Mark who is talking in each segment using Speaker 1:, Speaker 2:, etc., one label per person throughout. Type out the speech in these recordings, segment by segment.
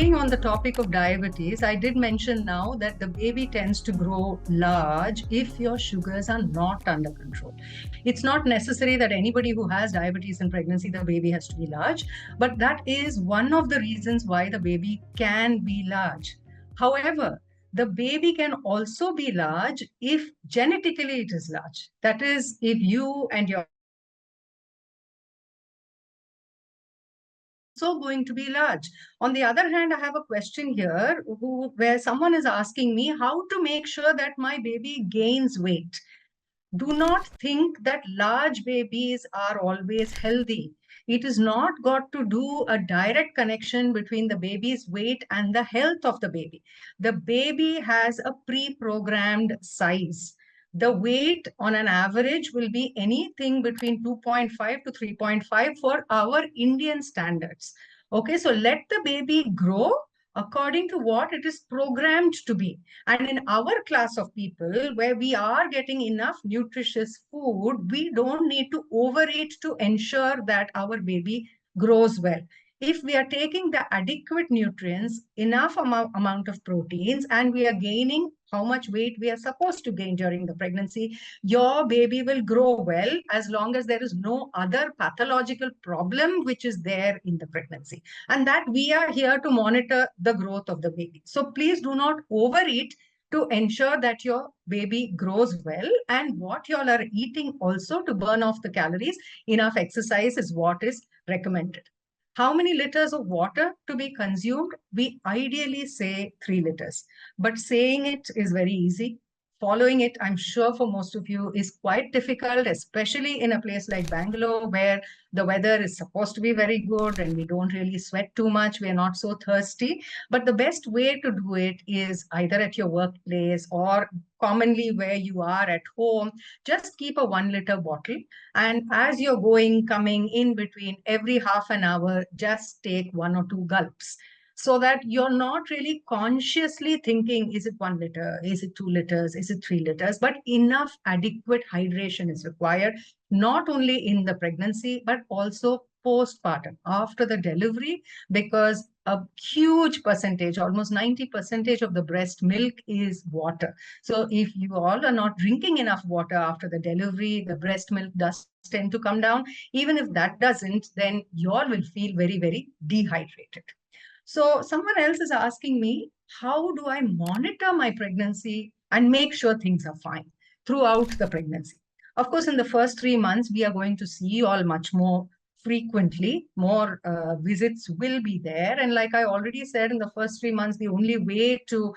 Speaker 1: staying on the topic of diabetes, I did mention now that the baby tends to grow large if your sugars are not under control. It's not necessary that anybody who has diabetes in pregnancy, the baby has to be large, but that is one of the reasons why the baby can be large. However, the baby can also be large if genetically it is large. That is, if you and your so going to be large. On the other hand, I have a question here where someone is asking me how to make sure that my baby gains weight. Do not think that large babies are always healthy. It is not got to do a direct connection between the baby's weight and the health of the baby. The baby has a pre-programmed size. The weight on an average will be anything between 2.5 to 3.5 for our Indian standards. Okay, so let the baby grow according to what it is programmed to be. And in our class of people, where we are getting enough nutritious food, we don't need to overeat to ensure that our baby grows well. If we are taking the adequate nutrients, enough amount of proteins, and we are gaining how much weight we are supposed to gain during the pregnancy, your baby will grow well as long as there is no other pathological problem which is there in the pregnancy. And that we are here to monitor the growth of the baby. So please do not overeat to ensure that your baby grows well, and what you all are eating also to burn off the calories. Enough exercise is what is recommended. How many liters of water to be consumed? We ideally say 3 liters, but saying it is very easy. Following it, I'm sure for most of you is quite difficult, especially in a place like Bangalore, where the weather is supposed to be very good and we don't really sweat too much. We're not so thirsty. But the best way to do it is either at your workplace or commonly where you are at home. Just keep a 1 liter bottle. And as you're going, coming in between every half an hour, just take 1 or 2 gulps, so that you're not really consciously thinking, is it 1 liter? Is it 2 liters? Is it 3 liters? But enough adequate hydration is required, not only in the pregnancy, but also postpartum, after the delivery, because a huge percentage, almost 90% of the breast milk is water. So if you all are not drinking enough water after the delivery, the breast milk does tend to come down. Even if that doesn't, then you all will feel very, very dehydrated. So someone else is asking me, how do I monitor my pregnancy and make sure things are fine throughout the pregnancy? Of course, in the first 3 months, we are going to see you all much more frequently. More visits will be there. And like I already said, in the first 3 months, the only way to,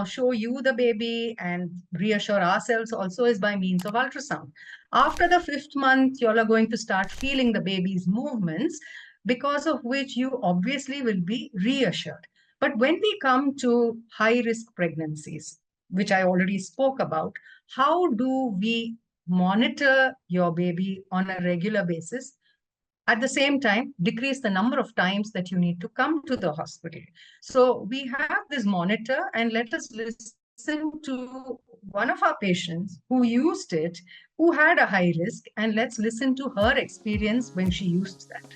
Speaker 1: show you the baby and reassure ourselves also is by means of ultrasound. After the 5th month, you all are going to start feeling the baby's movements, because of which you obviously will be reassured. But when we come to high-risk pregnancies, which I already spoke about, how do we monitor your baby on a regular basis? At the same time, decrease the number of times that you need to come to the hospital. So we have this monitor, and let us listen to one of our patients who used it, who had a high risk, and let's listen to her experience when she used that.